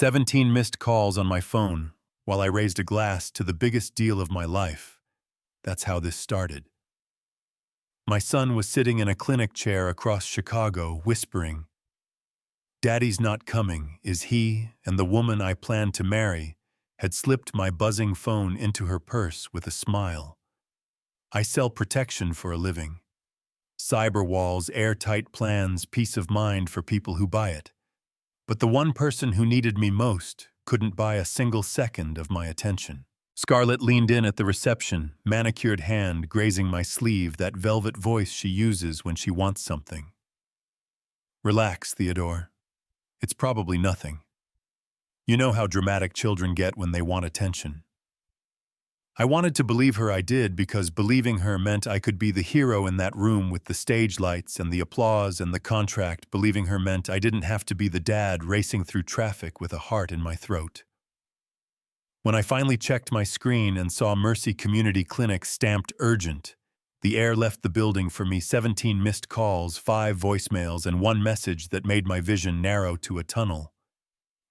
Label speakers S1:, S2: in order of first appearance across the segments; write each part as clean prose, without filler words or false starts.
S1: 17 missed calls on my phone while I raised a glass to the biggest deal of my life. That's how this started. My son was sitting in a clinic chair across Chicago, whispering, "Daddy's not coming," as he and the woman I planned to marry had slipped my buzzing phone into her purse with a smile. I sell protection for a living. Cyber walls, airtight plans, peace of mind for people who buy it. But the one person who needed me most couldn't buy a single second of my attention. Scarlett leaned in at the reception, manicured hand grazing my sleeve, that velvet voice she uses when she wants something. "Relax, Theodore. It's probably nothing. You know how dramatic children get when they want attention." I wanted to believe her I did, because believing her meant I could be the hero in that room with the stage lights and the applause and the contract. Believing her meant I didn't have to be the dad racing through traffic with a heart in my throat. When I finally checked my screen and saw Mercy Community Clinic stamped urgent, the air left the building for me. 17 missed calls, 5 voicemails, and 1 message that made my vision narrow to a tunnel.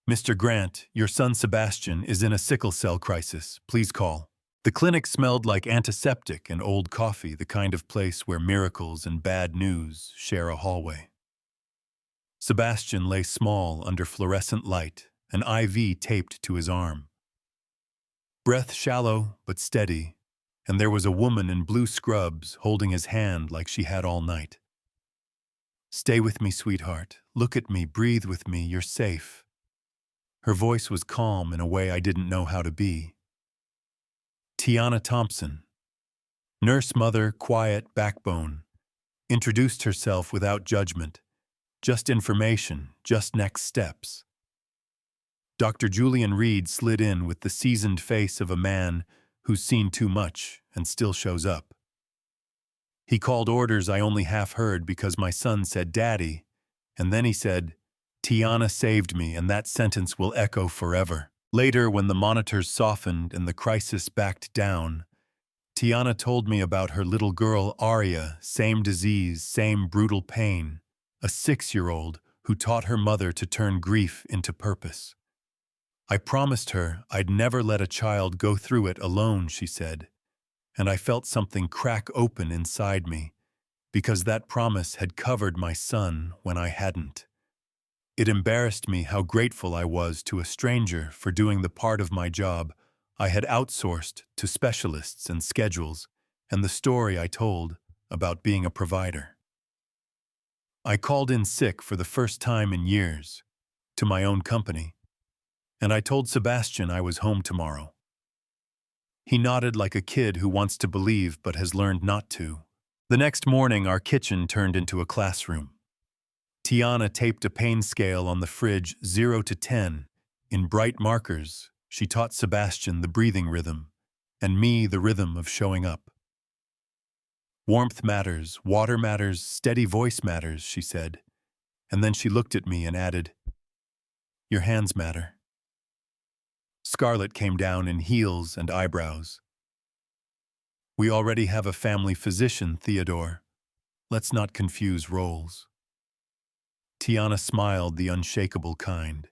S1: "Mr. Grant, your son Sebastian is in a sickle cell crisis. Please call." The clinic smelled like antiseptic and old coffee, the kind of place where miracles and bad news share a hallway. Sebastian lay small under fluorescent light, an IV taped to his arm. Breath shallow but steady, and there was a woman in blue scrubs holding his hand like she had all night. "Stay with me, sweetheart. Look at me, breathe with me, you're safe." Her voice was calm in a way I didn't know how to be. Tiana Thompson, nurse mother, quiet, backbone, introduced herself without judgment, just information, just next steps. Dr. Julian Reed slid in with the seasoned face of a man who's seen too much and still shows up. He called orders I only half heard because my son said "Daddy," and then he said, "Tiana saved me," and that sentence will echo forever. Later, when the monitors softened and the crisis backed down, Tiana told me about her little girl, Aria, same disease, same brutal pain, a 6-year-old who taught her mother to turn grief into purpose. "I promised her I'd never let a child go through it alone," she said, and I felt something crack open inside me, because that promise had covered my son when I hadn't. It embarrassed me how grateful I was to a stranger for doing the part of my job I had outsourced to specialists and schedules, and the story I told about being a provider. I called in sick for the first time in years, to my own company, and I told Sebastian I was home tomorrow. He nodded like a kid who wants to believe but has learned not to. The next morning, our kitchen turned into a classroom. Tiana taped a pain scale on the fridge, 0 to 10. In bright markers, she taught Sebastian the breathing rhythm, and me the rhythm of showing up. "Warmth matters, water matters, steady voice matters," she said, and then she looked at me and added, "Your hands matter." Scarlett came down in heels and eyebrows. "We already have a family physician, Theodore. Let's not confuse roles." Tiana smiled, the unshakable kind.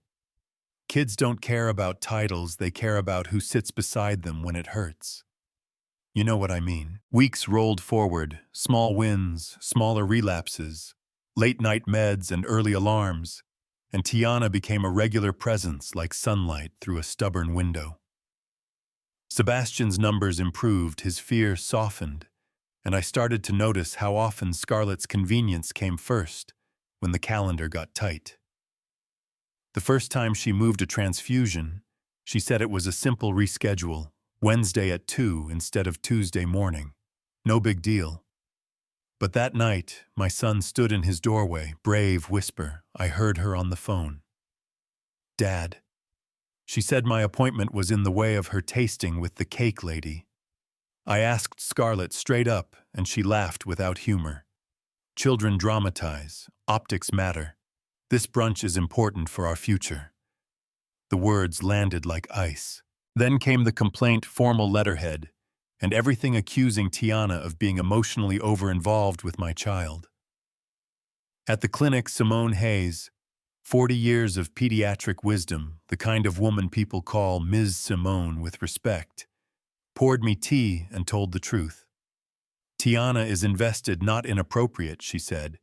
S1: "Kids don't care about titles, they care about who sits beside them when it hurts. You know what I mean." Weeks rolled forward, small wins, smaller relapses, late-night meds and early alarms, and Tiana became a regular presence like sunlight through a stubborn window. Sebastian's numbers improved, his fear softened, and I started to notice how often Scarlett's convenience came first when the calendar got tight. The first time she moved a transfusion, she said it was a simple reschedule, Wednesday at 2 instead of Tuesday morning. No big deal. But that night, my son stood in his doorway, brave whisper. I heard her on the phone. "Dad." She said my appointment was in the way of her tasting with the cake lady. I asked Scarlett straight up, and she laughed without humor. "Children dramatize. Optics matter. This brunch is important for our future." The words landed like ice. Then came the complaint formal letterhead, and everything accusing Tiana of being emotionally over-involved with my child. At the clinic, Simone Hayes, 40 years of pediatric wisdom, the kind of woman people call Ms. Simone with respect, poured me tea and told the truth. Tiana is invested, not inappropriate, she said,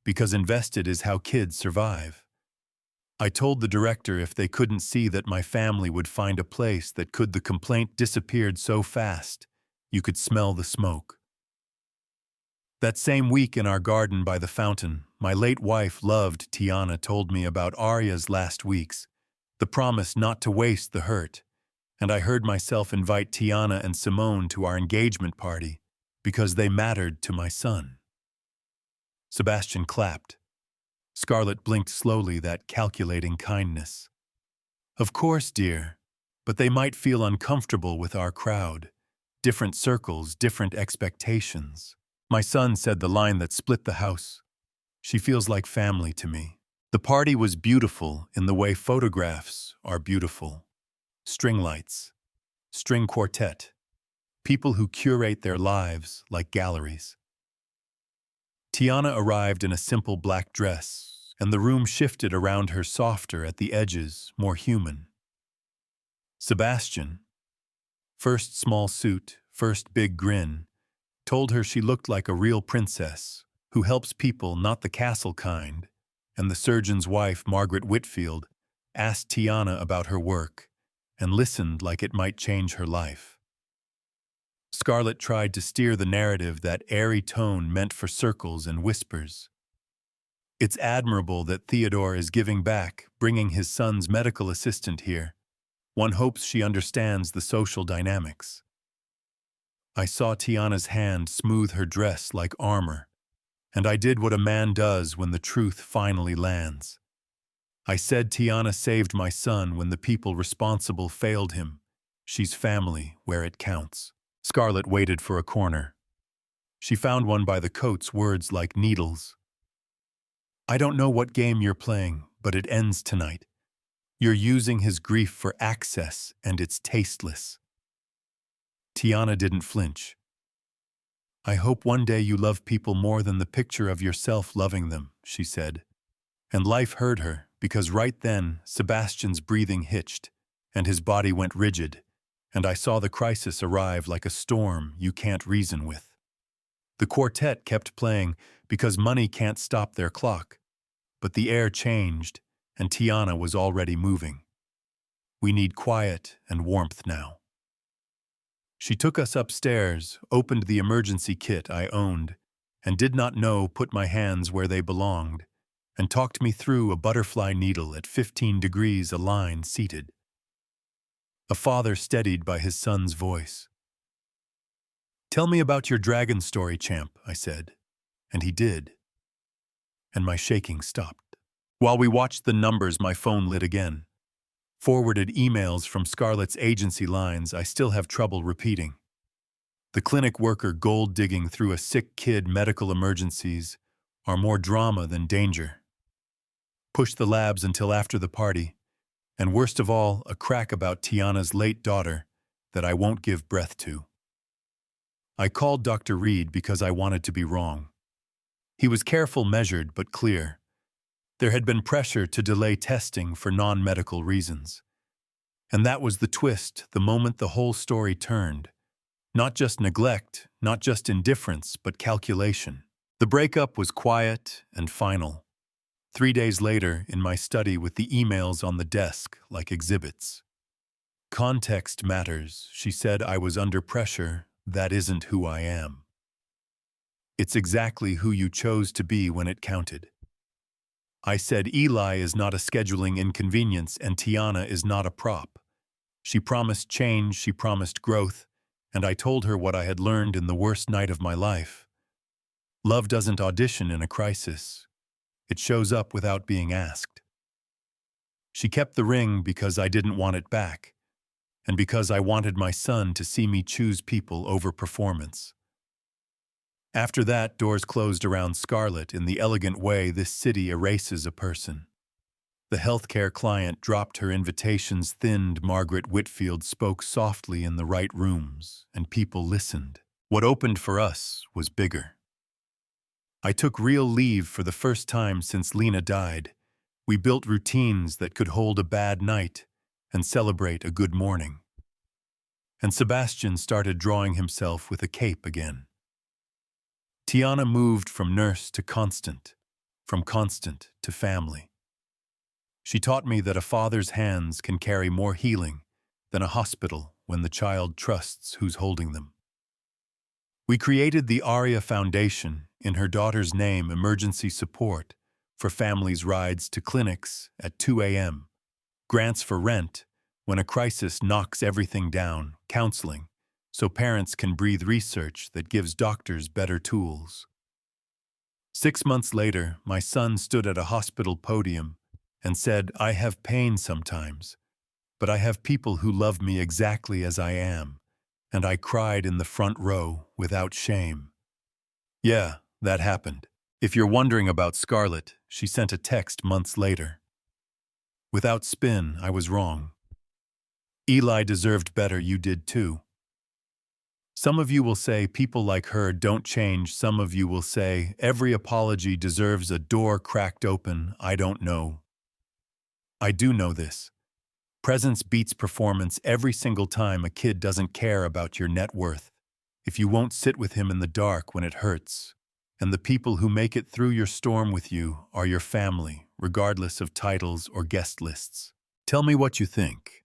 S1: because invested is how kids survive. I told the director if they couldn't see that my family would find a place that could. The complaint disappeared so fast, you could smell the smoke. That same week in our garden by the fountain, my late wife loved Tiana told me about Arya's last weeks, the promise not to waste the hurt, and I heard myself invite Tiana and Simone to our engagement party because they mattered to my son. Sebastian clapped. Scarlett blinked slowly, that calculating kindness. Of course, dear, but they might feel uncomfortable with our crowd. Different circles, different expectations. My son said the line that split the house. She feels like family to me. The party was beautiful in the way photographs are beautiful. String lights, string quartet, people who curate their lives like galleries. Tiana arrived in a simple black dress, and the room shifted around her, softer at the edges, more human. Sebastian, first small suit, first big grin, told her she looked like a real princess who helps people, not the castle kind, and the surgeon's wife, Margaret Whitfield, asked Tiana about her work and listened like it might change her life. Scarlett tried to steer the narrative, that airy tone meant for circles and whispers. It's admirable that Theodore is giving back, bringing his son's medical assistant here. One hopes she understands the social dynamics. I saw Tiana's hand smooth her dress like armor, and I did what a man does when the truth finally lands. I said Tiana saved my son when the people responsible failed him. She's family where it counts. Scarlett waited for a corner. She found one by the coats, words like needles. I don't know what game you're playing, but it ends tonight. You're using his grief for access, and it's tasteless. Tiana didn't flinch. I hope one day you love people more than the picture of yourself loving them, she said. And life heard her, because right then Sebastian's breathing hitched, and his body went rigid, and I saw the crisis arrive like a storm you can't reason with. The quartet kept playing because money can't stop their clock, but the air changed, and Tiana was already moving. We need quiet and warmth now. She took us upstairs, opened the emergency kit I owned, and did not know put my hands where they belonged, and talked me through a butterfly needle at 15 degrees a line seated. A father steadied by his son's voice. Tell me about your dragon story, champ, I said, and he did. And my shaking stopped. While we watched the numbers, my phone lit again. Forwarded emails from Scarlett's agency lines I still have trouble repeating. The clinic worker gold digging through a sick kid, medical emergencies are more drama than danger. Push the labs until after the party, and worst of all, a crack about Tiana's late daughter that I won't give breath to. I called Dr. Reed because I wanted to be wrong. He was careful, measured, but clear. There had been pressure to delay testing for non-medical reasons. And that was the twist, the moment the whole story turned. Not just neglect, not just indifference, but calculation. The breakup was quiet and final. 3 days later, in my study with the emails on the desk like exhibits. Context matters, she said. I was under pressure. That isn't who I am. It's exactly who you chose to be when it counted. I said Eli is not a scheduling inconvenience and Tiana is not a prop. She promised change, she promised growth, and I told her what I had learned in the worst night of my life. Love doesn't audition in a crisis. It shows up without being asked. She kept the ring because I didn't want it back, and because I wanted my son to see me choose people over performance. After that, doors closed around Scarlett in the elegant way this city erases a person. The healthcare client dropped her invitations, thinned. Margaret Whitfield spoke softly in the right rooms, and people listened. What opened for us was bigger. I took real leave for the first time since Lena died, We built routines that could hold a bad night and celebrate a good morning. And Sebastian started drawing himself with a cape again. Tiana moved from nurse to constant, from constant to family. She taught me that a father's hands can carry more healing than a hospital when the child trusts who's holding them. We created the Aria Foundation, in her daughter's name, emergency support for families' rides to clinics at 2 a.m., grants for rent when a crisis knocks everything down, counseling, so parents can breathe, research that gives doctors better tools. 6 months later, my son stood at a hospital podium and said, "I have pain sometimes, but I have people who love me exactly as I am," and I cried in the front row without shame. Yeah, that happened. If you're wondering about Scarlett, she sent a text months later. Without spin, I was wrong. Eli deserved better, you did too. Some of you will say people like her don't change. Some of you will say every apology deserves a door cracked open. I don't know. I do know this. Presence beats performance every single time. A kid doesn't care about your net worth if you won't sit with him in the dark when it hurts. And the people who make it through your storm with you are your family, regardless of titles or guest lists. Tell me what you think.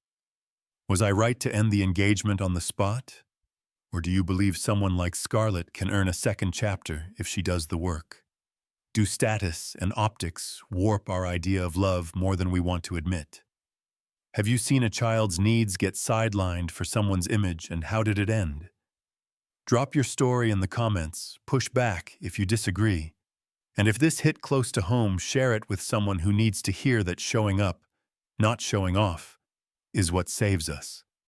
S1: Was I right to end the engagement on the spot? Or do you believe someone like Scarlett can earn a second chapter if she does the work? Do status and optics warp our idea of love more than we want to admit? Have you seen a child's needs get sidelined for someone's image, and how did it end? Drop your story in the comments, push back if you disagree. And if this hit close to home, share it with someone who needs to hear that showing up, not showing off, is what saves us.